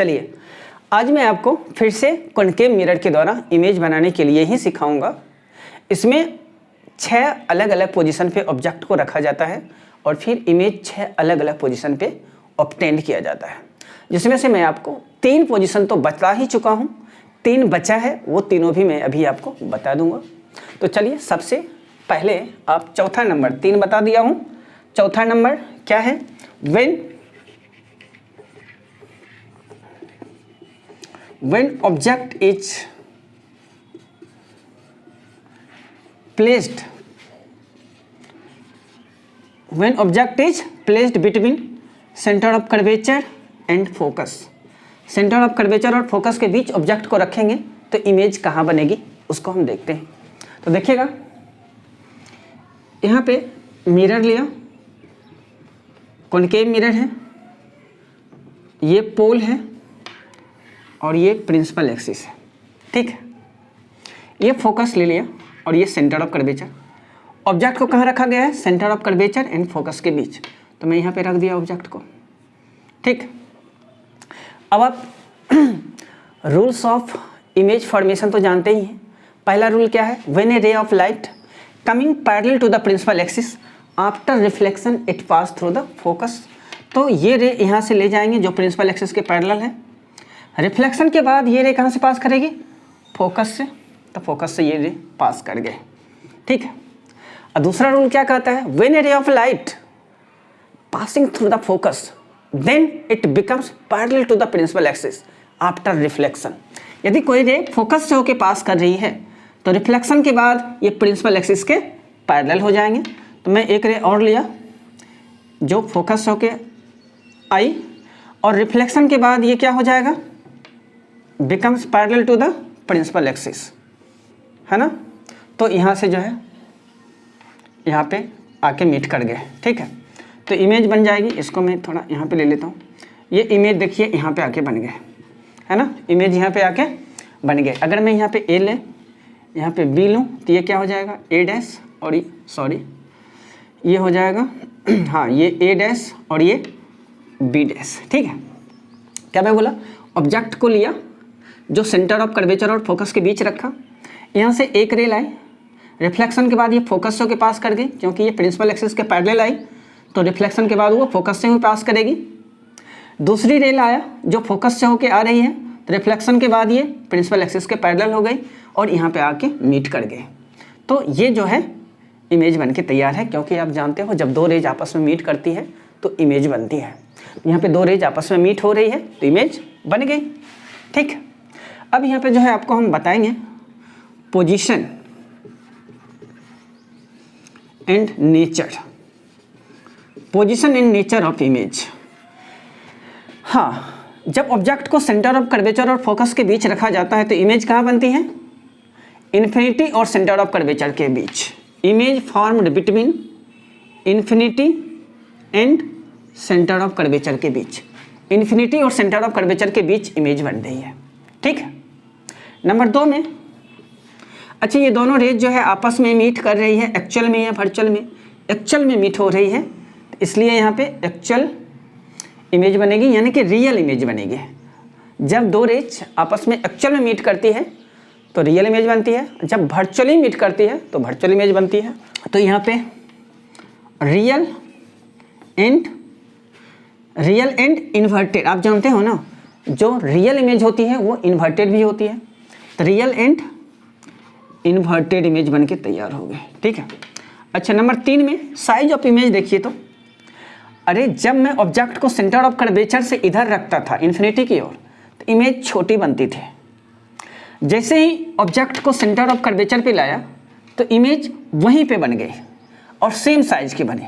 चलिए आज मैं आपको फिर से कॉनकेव मिरर के द्वारा इमेज बनाने के लिए ही सिखाऊंगा। इसमें 6 अलग अलग पोजीशन पे ऑब्जेक्ट को रखा जाता है और फिर इमेज 6 अलग अलग पोजीशन पे ऑब्टेंड किया जाता है, जिसमें से मैं आपको 3 पोजीशन तो बता ही चुका हूँ, 3 बचा है, वो तीनों भी मैं अभी आपको बता दूंगा। तो चलिए सबसे पहले आप चौथा नंबर 3 बता दिया हूँ। चौथा नंबर क्या है? when object is placed between center of curvature and focus। Centre of curvature और फोकस के बीच ऑब्जेक्ट को रखेंगे तो इमेज कहाँ बनेगी उसको हम देखते हैं। तो देखिएगा यहाँ पे मिरर लिया, कॉनकेव मिरर है, ये पोल है और ये प्रिंसिपल एक्सिस है, ठीक है। ये फोकस ले लिया और ये सेंटर ऑफ कर्वेचर। ऑब्जेक्ट को कहाँ रखा गया है? Centre of curvature and focus के बीच, तो मैं यहाँ पे रख दिया ऑब्जेक्ट को, ठीक। अब आप रूल्स ऑफ इमेज फॉर्मेशन तो जानते ही हैं। पहला रूल क्या है? When a ray of light coming parallel to the principal axis after reflection it pass through the focus. तो ये रे यहाँ से ले जाएंगे जो प्रिंसिपल एक्सिस के पैरेलल है। रिफ्लेक्शन के बाद ये रे कहाँ से पास करेगी? फोकस से, तो फोकस से ये रे पास कर गए, ठीक है। और दूसरा रूल क्या कहता है? When a ray of light passing through the focus then it becomes parallel to the principal axis after reflection. यदि कोई रे फोकस से होकर पास कर रही है तो रिफ्लेक्शन के बाद ये प्रिंसिपल एक्सिस के पैरेलल हो जाएंगे। तो मैं एक रे और लिया जो फोकस से होकर आई और रिफ्लेक्शन के बाद ये क्या हो जाएगा? Becomes parallel to the principal axis, है ना। तो यहाँ से जो है यहाँ पे आके मीट कर गए, ठीक है। तो इमेज बन जाएगी। इसको मैं थोड़ा यहाँ पे ले लेता हूँ। ये इमेज देखिए यहाँ पे आके बन गए, है ना। इमेज यहाँ पे आके बन गए। अगर मैं यहाँ पे ए ले, यहाँ पे बी लूँ तो ये क्या हो जाएगा? ए डैश और ये हो जाएगा हाँ, ये ए डैश और ये बी डैश, ठीक है। क्या मैं बोला? ऑब्जेक्ट को लिया जो सेंटर ऑफ कर्वेचर और फोकस के बीच रखा, यहाँ से एक रे लाई, रिफ्लेक्शन के बाद ये फोकस से होकर पास कर गई क्योंकि ये प्रिंसिपल एक्सिस के पैरेलल आई, तो रिफ्लेक्शन के बाद वो फोकस से ही पास करेगी। दूसरी रे लाया जो फोकस से होकर आ रही है, तो रिफ्लेक्शन के बाद ये प्रिंसिपल एक्सिस के पैरेलल हो गई और यहाँ पे आके मीट कर गए। तो ये जो है इमेज बन के तैयार है, क्योंकि आप जानते हो जब 2 रेज आपस में मीट करती है तो इमेज बनती है। यहाँ पे 2 रेज आपस में मीट हो रही है तो इमेज बन गई, ठीक। अब यहाँ पे जो है आपको हम बताएंगे position and nature, position and nature of image. हाँ, जब ऑब्जेक्ट को सेंटर ऑफ कर्वेचर और फोकस के बीच रखा जाता है तो इमेज कहाँ बनती है? इन्फिनिटी और सेंटर ऑफ कर्वेचर के बीच। Image formed between infinity and centre of curvature के बीच। इन्फिनिटी और सेंटर ऑफ कर्वेचर के बीच इमेज बन रही है, ठीक है। नंबर 2 में, अच्छा ये दोनों रेज जो है आपस में मीट कर रही है, एक्चुअल में या वर्चुअल में? एक्चुअल में मीट हो रही है, इसलिए यहाँ पे एक्चुअल इमेज बनेगी, यानी कि रियल इमेज बनेगी। जब 2 रेज आपस में एक्चुअल में मीट करती है तो रियल इमेज बनती है, जब वर्चुअली मीट करती है तो वर्चुअल इमेज बनती है। तो यहाँ पे रियल एंड इन्वर्टेड, आप जानते हो ना, जो रियल इमेज होती है वो इन्वर्टेड भी होती है। तो रियल एंड इन्वर्टेड इमेज बन के तैयार हो गए, ठीक है। अच्छा नंबर 3 में साइज ऑफ इमेज देखिए। तो अरे जब मैं ऑब्जेक्ट को सेंटर ऑफ कर्वेचर से इधर रखता था इन्फिनिटी की ओर, तो इमेज छोटी बनती थी। जैसे ही ऑब्जेक्ट को सेंटर ऑफ कर्वेचर पे लाया तो इमेज वहीं पे बन गई और सेम साइज की बनी।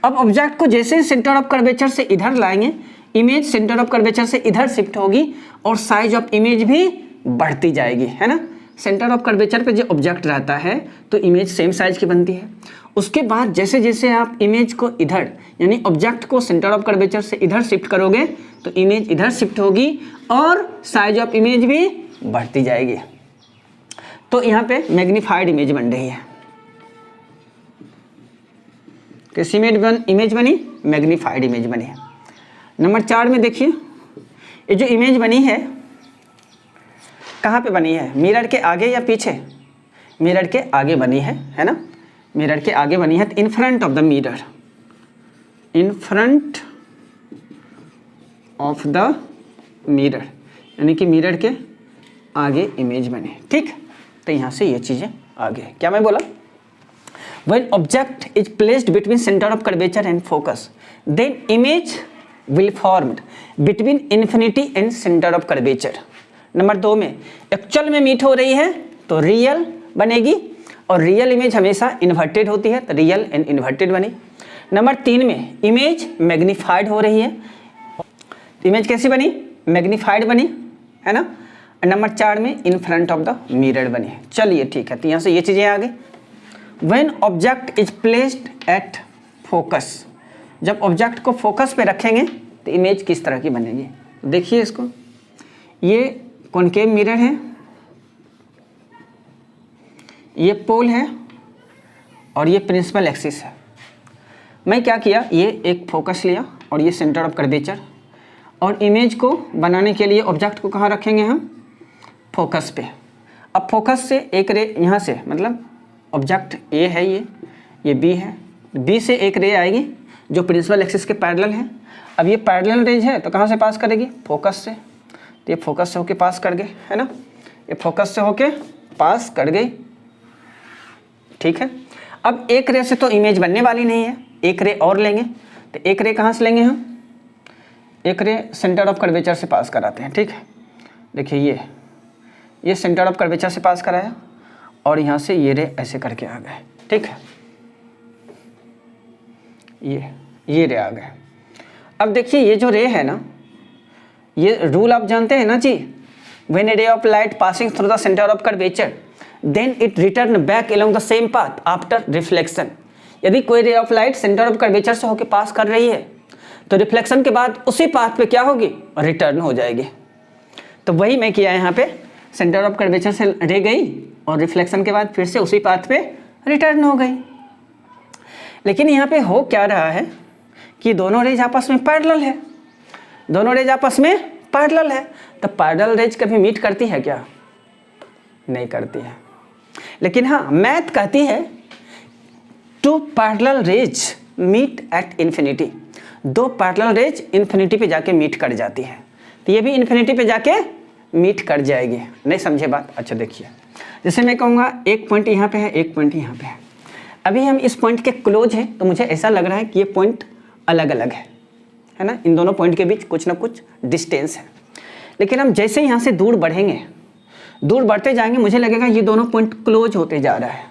अब ऑब्जेक्ट को जैसे ही सेंटर ऑफ कर्वेचर से इधर लाएंगे, इमेज सेंटर ऑफ कर्वेचर से इधर शिफ्ट होगी और साइज ऑफ इमेज भी बढ़ती जाएगी, है ना। सेंटर ऑफ कर्वेचर पे जो ऑब्जेक्ट रहता है तो इमेज सेम साइज की बनती है। उसके बाद जैसे जैसे आप इमेज को इधर, यानी ऑब्जेक्ट को सेंटर ऑफ कर्वेचर से इधर शिफ्ट करोगे तो इमेज इधर शिफ्ट होगी और साइज ऑफ इमेज भी बढ़ती जाएगी। तो यहाँ पे मैग्नीफाइड इमेज बन रही है। कैसी इमेज बनी? मैग्नीफाइड इमेज बनी है। नंबर 4 में देखिए, ये जो इमेज बनी है कहाँ पे बनी है, मिरर के आगे या पीछे? मिरर के आगे बनी है ना, मिरर के आगे बनी है। तो इन front of the mirror, in front of the mirror, यानी कि मिरर के आगे इमेज बने। ठीक, तो यहाँ से ये चीज़ें आगे। क्या मैं बोला? When object is placed between center of curvature and focus, then image will formed between infinity and center of curvature. Number 2 में एक्चुअल में मीट हो रही है तो रियल बनेगी, और रियल इमेज हमेशा इन्वर्टेड होती है तो रियल एंड इन्वर्टेड बनी। नंबर 3 में इमेज मैग्नीफाइड हो रही है, इमेज कैसी बनी? मैग्नीफाइड बनी, है ना। नंबर 4 में इन फ्रंट ऑफ द मिरर बनी। चलिए ठीक है, तो यहाँ से ये चीज़ें आ गई। When object is placed at focus, जब ऑब्जेक्ट को फोकस पे रखेंगे तो इमेज किस तरह की बनेगी? देखिए इसको, ये कॉनकेव मिरर है, ये पोल है और ये प्रिंसिपल एक्सिस है। मैं क्या किया, ये एक फोकस लिया और ये सेंटर ऑफ कर्वेचर, और इमेज को बनाने के लिए ऑब्जेक्ट को कहाँ रखेंगे हम? फोकस पे। अब फोकस से एक रे यहाँ से, मतलब ऑब्जेक्ट ए है, ये बी है, बी से एक रे आएगी जो प्रिंसिपल एक्सिस के पैरेलल है। अब ये पैरेलल रेज है तो कहाँ से पास करेगी? फोकस से। तो ये फोकस से होके पास कर गए, है ना, ये फोकस से होके पास कर गई। ठीक है, अब एक रे से तो इमेज बनने वाली नहीं है, एक रे और लेंगे। तो एक रे कहाँ से लेंगे हम? एक रे सेंटर ऑफ कर्वेचर से पास कराते हैं। ठीक है, देखिए ये सेंटर ऑफ कर्वेचर से पास कराया और यहाँ से ये रे ऐसे करके आ गए। ठीक है, ये रे आ गए। अब देखिए ये जो रे है ना, ये रूल आप जानते हैं ना जी, when a ray of light passing through the centre of curvature then it return back along the same path after reflection. यदि कोई ray of light centre of curvature से होकर पास कर रही है तो रिफ्लेक्शन के बाद उसी पाथ पे क्या होगी? रिटर्न हो जाएगी। तो वही मैं किया यहाँ पे, सेंटर ऑफ कर्वेचर से रे गई और रिफ्लेक्शन के बाद फिर से उसी पाथ पे रिटर्न हो गई। लेकिन यहाँ पे हो क्या रहा है कि दोनों रेज आपस में पैरेलल है, दोनों रेज आपस में पैरेलल है। तो पैरेलल रेज कभी मीट करती है क्या? नहीं करती है। लेकिन हाँ, मैथ कहती है two parallel rays meet at infinity, दो पैरेलल रेज इन्फिनिटी पे जाके मीट कर जाती है। तो ये भी इन्फिनिटी पे जाके मीट कर जाएगी। नहीं समझे बात? अच्छा देखिए, जैसे मैं कहूँगा एक पॉइंट यहाँ पे है, एक पॉइंट यहाँ पे है। अभी हम इस पॉइंट के क्लोज हैं तो मुझे ऐसा लग रहा है कि ये पॉइंट अलग अलग है ना, इन दोनों पॉइंट के बीच कुछ ना कुछ डिस्टेंस है। लेकिन हम जैसे यहाँ से दूर बढ़ेंगे, दूर बढ़ते जाएंगे, मुझे लगेगा ये दोनों पॉइंट क्लोज होते जा रहा है।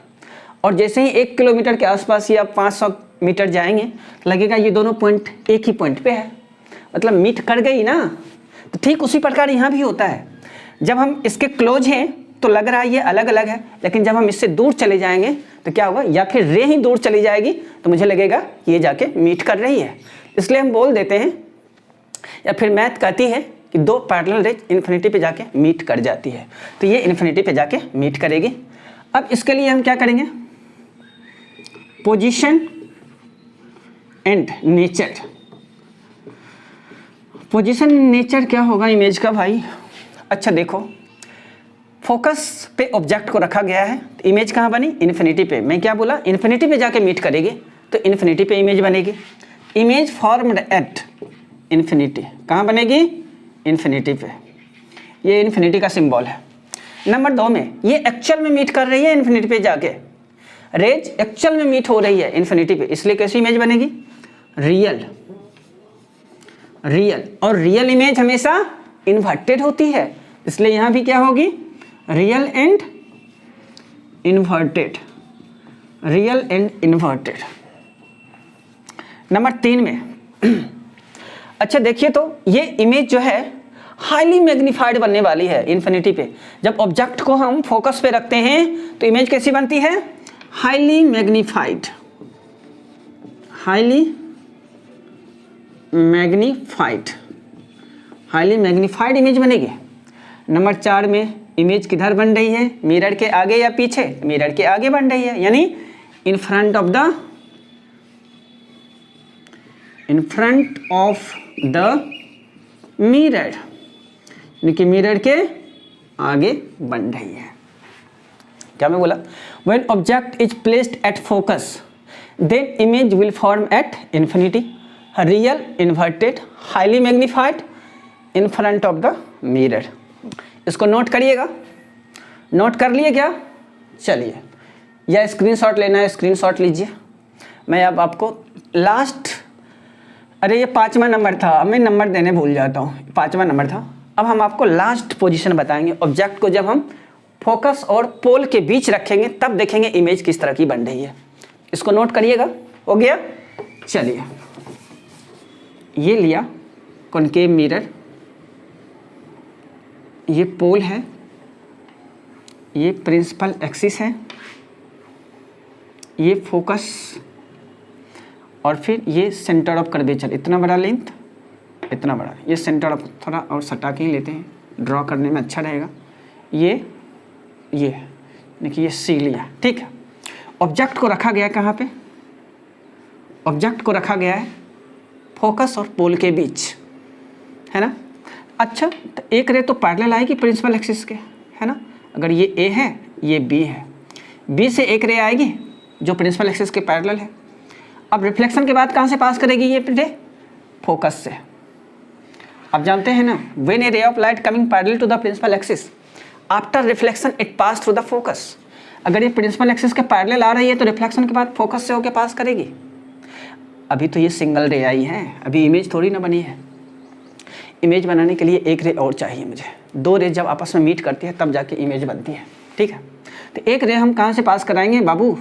और जैसे ही 1 किलोमीटर के आसपास या 500 मीटर जाएंगे लगेगा ये दोनों पॉइंट एक ही पॉइंट पे है, मतलब मीट कर गई ना। तो ठीक उसी प्रकार यहाँ भी होता है, जब हम इसके क्लोज हैं तो लग रहा है ये अलग अलग है, लेकिन जब हम इससे दूर चले जाएंगे तो क्या होगा, या फिर रे ही दूर चली जाएगी तो मुझे लगेगा ये जाके मीट कर रही है। इसलिए हम बोल देते हैं, या फिर मैथ कहती है कि दो पैरेलल रेज इन्फिनिटी पे जाके मीट कर जाती है। तो ये इन्फिनिटी पे जाके मीट करेगी। अब इसके लिए हम क्या करेंगे, position and nature. Position nature क्या होगा इमेज का भाई? अच्छा देखो, फोकस पे ऑब्जेक्ट को रखा गया है तो इमेज कहाँ बनी? इन्फिनिटी पे। मैं क्या बोला? इन्फिनिटी पे जाके मीट करेगी तो इन्फिनिटी पे इमेज बनेगी। इमेज फॉर्म्ड एट इन्फिनिटी, कहाँ बनेगी? इन्फिनिटी पे। ये इन्फिनिटी का सिंबल है। नंबर 2 में ये एक्चुअल में मीट कर रही है इन्फिनिटी पे जाके, रेज एक्चुअल में मीट हो रही है इन्फिनिटी पे, इसलिए कैसी इमेज बनेगी? रियल। रियल, और रियल इमेज हमेशा इन्वर्टेड होती है, इसलिए यहाँ भी क्या होगी? Real and inverted. Real and inverted. Number 3 में अच्छा देखिए, तो ये इमेज जो है हाईली मैग्नीफाइड बनने वाली है इन्फिनिटी पे। जब ऑब्जेक्ट को हम फोकस पे रखते हैं तो इमेज कैसी बनती है? Highly magnified. Highly magnified, highly magnified image बनेगी। नंबर 4 में इमेज किधर बन रही है? मिरर के आगे या पीछे? मिरर के आगे बन रही है, यानी इन फ्रंट ऑफ द मिरर। यानी कि मिरर के आगे बन रही है। क्या मैं बोला? When object is placed at focus then image will form at infinity, real, inverted, highly magnified in front of the mirror. इसको नोट करिएगा। नोट कर लिए क्या? चलिए, या स्क्रीनशॉट लेना है स्क्रीनशॉट लीजिए। मैं अब आपको लास्ट, अरे ये 5वां नंबर था, अब मैं नंबर देने भूल जाता हूँ, 5वां नंबर था। अब हम आपको लास्ट पोजीशन बताएंगे। ऑब्जेक्ट को जब हम फोकस और पोल के बीच रखेंगे तब देखेंगे इमेज किस तरह की बन रही है। इसको नोट करिएगा। हो गया? चलिए, ये लिया कॉनकेव मिरर, ये पोल है, ये प्रिंसिपल एक्सिस है, ये फोकस, और फिर ये सेंटर ऑफ कर्वेचर। इतना बड़ा लेंथ, इतना बड़ा, ये सेंटर ऑफ, थोड़ा और सटा के ही लेते हैं, ड्रॉ करने में अच्छा रहेगा। ये देखिए, ये सी लिया, ठीक है। ऑब्जेक्ट को रखा गया कहाँ पे? ऑब्जेक्ट को रखा गया है फोकस और पोल के बीच, है ना। अच्छा, तो एक रे तो पैरेलल आएगी प्रिंसिपल एक्सिस के, है ना। अगर ये ए है, ये बी है, बी से एक रे आएगी जो प्रिंसिपल एक्सिस के पैरेलल है। अब रिफ्लेक्शन के बाद कहाँ से पास करेगी ये रे? फोकस से। अब जानते हैं ना, when a ray of light coming parallel to the principal axis after reflection it pass through the focus. अगर ये प्रिंसिपल एक्सिस के पैरेलल आ रही है तो रिफ्लेक्शन के बाद फोकस से होकर पास करेगी। अभी तो ये सिंगल रे आई है, अभी इमेज थोड़ी ना बनी है। इमेज बनाने के लिए एक रे और चाहिए मुझे। 2 रे जब आपस में मीट करती है तब जाके इमेज बनती है, ठीक है। तो एक रे हम कहाँ से पास कराएंगे बाबू?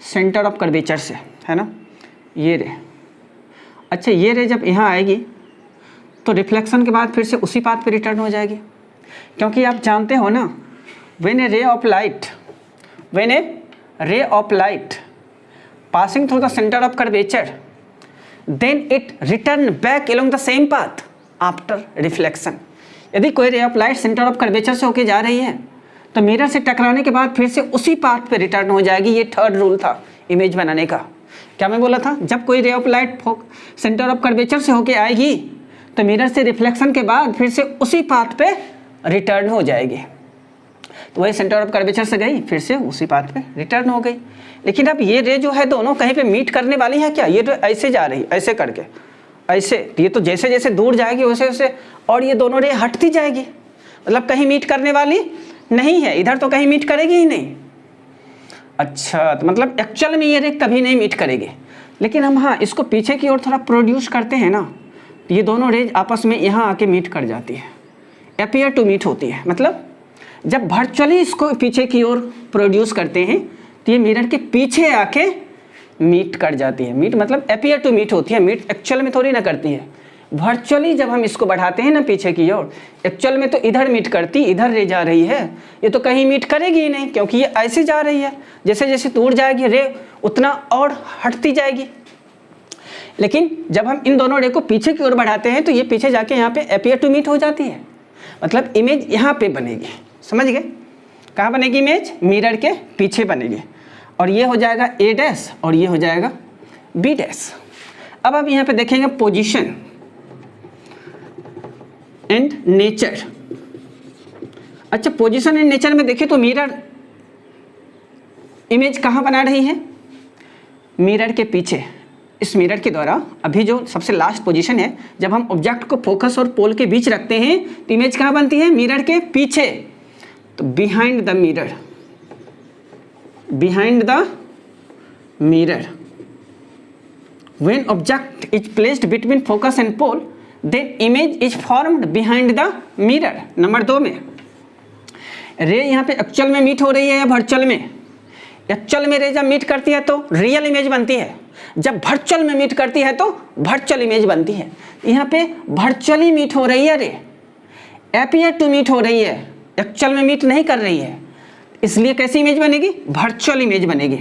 सेंटर ऑफ कर्वेचर से, है ना, ये रे। अच्छा, ये रे जब यहाँ आएगी तो रिफ्लेक्शन के बाद फिर से उसी पाथ पे रिटर्न हो जाएगी, क्योंकि आप जानते हो ना, when a ray of light passing through the center of curvature then it return back along the same path after reflection। यदि कोई ray of light centre of curvature से होके जा रही है तो मिरर से टकराने के बाद फिर से उसी पाथ पे रिटर्न हो जाएगी। ये थर्ड रूल था इमेज बनाने का। क्या मैं बोला था? जब कोई ray of light centre of curvature से होके आएगी तो मिरर से रिफ्लेक्शन के बाद फिर से उसी पाथ पे रिटर्न हो जाएगी। तो वही सेंटर ऑफ कर्वेचर से गई, फिर से उसी पाथ पे रिटर्न हो गई। लेकिन अब ये रे जो है दोनों कहीं पे मीट करने वाली है क्या? ये तो ऐसे जा रही, ऐसे करके, ऐसे। ये तो जैसे जैसे दूर जाएगी वैसे वैसे, और ये दोनों रे हटती जाएगी, मतलब कहीं मीट करने वाली नहीं है। इधर तो कहीं मीट करेगी ही नहीं। अच्छा, तो मतलब एक्चुअल में ये रे कभी नहीं मीट करेगी। लेकिन हम हाँ इसको पीछे की ओर थोड़ा प्रोड्यूस करते हैं ना, तो ये दोनों रेज आपस में यहाँ आके मीट कर जाती है, अपीयर टू मीट होती है। मतलब जब वर्चुअली इसको पीछे की ओर प्रोड्यूस करते हैं तो ये मिरर के पीछे आके मीट कर जाती है। मीट मतलब अपीयर टू मीट होती है, मीट एक्चुअल में थोड़ी ना करती है। वर्चुअली जब हम इसको बढ़ाते हैं ना पीछे की ओर, एक्चुअल में तो इधर मीट करती, इधर रे जा रही है, ये तो कहीं मीट करेगी ही नहीं, क्योंकि ये ऐसे जा रही है। जैसे जैसे दूर जाएगी रे उतना और हटती जाएगी। लेकिन जब हम इन दोनों रे को पीछे की ओर बढ़ाते हैं तो ये पीछे जाके यहाँ पे अपीयर टू मीट हो जाती है। मतलब इमेज यहाँ पे बनेगी, समझ गए? कहाँ बनेगी इमेज? मिरर के पीछे बनेगी, और ये हो जाएगा ए डैश और ये हो जाएगा बी डैश। अब आप यहाँ पे देखेंगे पोजीशन एंड नेचर। अच्छा, पोजीशन एंड नेचर में देखें तो मिरर इमेज कहाँ बना रही है? मिरर के पीछे। इस मिरर के द्वारा अभी जो सबसे लास्ट पोजीशन है, जब हम ऑब्जेक्ट को फोकस और पोल के बीच रखते हैं तो इमेज कहाँ बनती है? मिरर के पीछे। तो behind the mirror, behind the mirror when object is placed between focus and pole then image is formed behind the mirror. Number 2 में रे यहाँ पे एक्चुअल में मीट हो रही है या वर्चुअल में? एक्चुअल में रे जब मीट करती है तो रियल इमेज बनती है, जब वर्चुअल में मीट करती है तो वर्चुअल इमेज बनती है। यहाँ पे वर्चुअली मीट हो रही है रे, अपीयर टू मीट हो रही है, एक्चुअल में मीट नहीं कर रही है, इसलिए कैसी इमेज बनेगी? वर्चुअल इमेज बनेगी,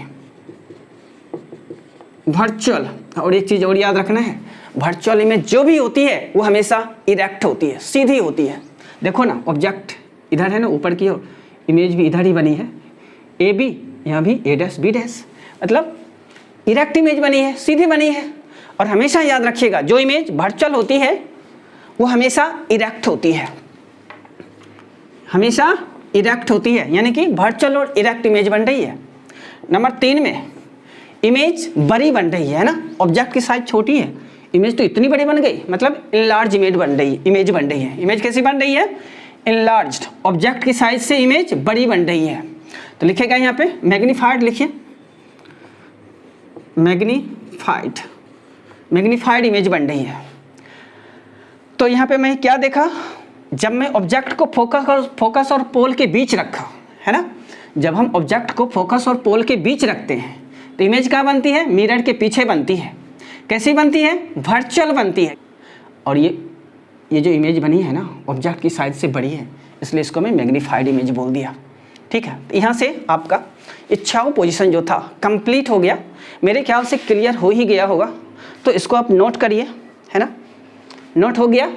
वर्चुअल। और एक चीज और याद रखना है, वर्चुअल इमेज जो भी होती है वो हमेशा इरेक्ट होती है, सीधी होती है। देखो ना, ऑब्जेक्ट इधर है ना ऊपर की ओर, इमेज भी इधर ही बनी है, ए बी, यहाँ भी ए डैश बी डैश, मतलब इरेक्ट इमेज बनी है, सीधी बनी है। और हमेशा याद रखिएगा जो इमेज वर्चुअल होती है वो हमेशा इरेक्ट होती है, हमेशा इरेक्ट होती है, यानी कि वर्चुअल और इरेक्ट इमेज बन रही है। नंबर 3 में इमेज बड़ी बन रही है ना, ऑब्जेक्ट की साइज छोटी है, इमेज तो इतनी बड़ी बन गई, मतलब इनलार्ज इमेज बन रही है। इमेज कैसी बन रही है? इनलार्ज्ड। ऑब्जेक्ट की साइज से इमेज बड़ी बन रही है, तो लिखेगा यहाँ पे मैग्नीफाइड, लिखिए मैग्नीफाइड इमेज बन रही है। तो यहाँ पे मैं क्या देखा, जब मैं ऑब्जेक्ट को फोकस और पोल के बीच रखा, है ना, जब हम ऑब्जेक्ट को फोकस और पोल के बीच रखते हैं तो इमेज क्या बनती है? मिरर के पीछे बनती है। कैसी बनती है? वर्चुअल बनती है। और ये जो इमेज बनी है ना, ऑब्जेक्ट की साइज से बड़ी है, इसलिए इसको मैं मैग्नीफाइड इमेज बोल दिया। ठीक है, यहाँ से आपका इच्छाओं पोजीशन जो था कंप्लीट हो गया, मेरे ख्याल से क्लियर हो ही गया होगा। तो इसको आप नोट करिए, है ना, नोट हो गया।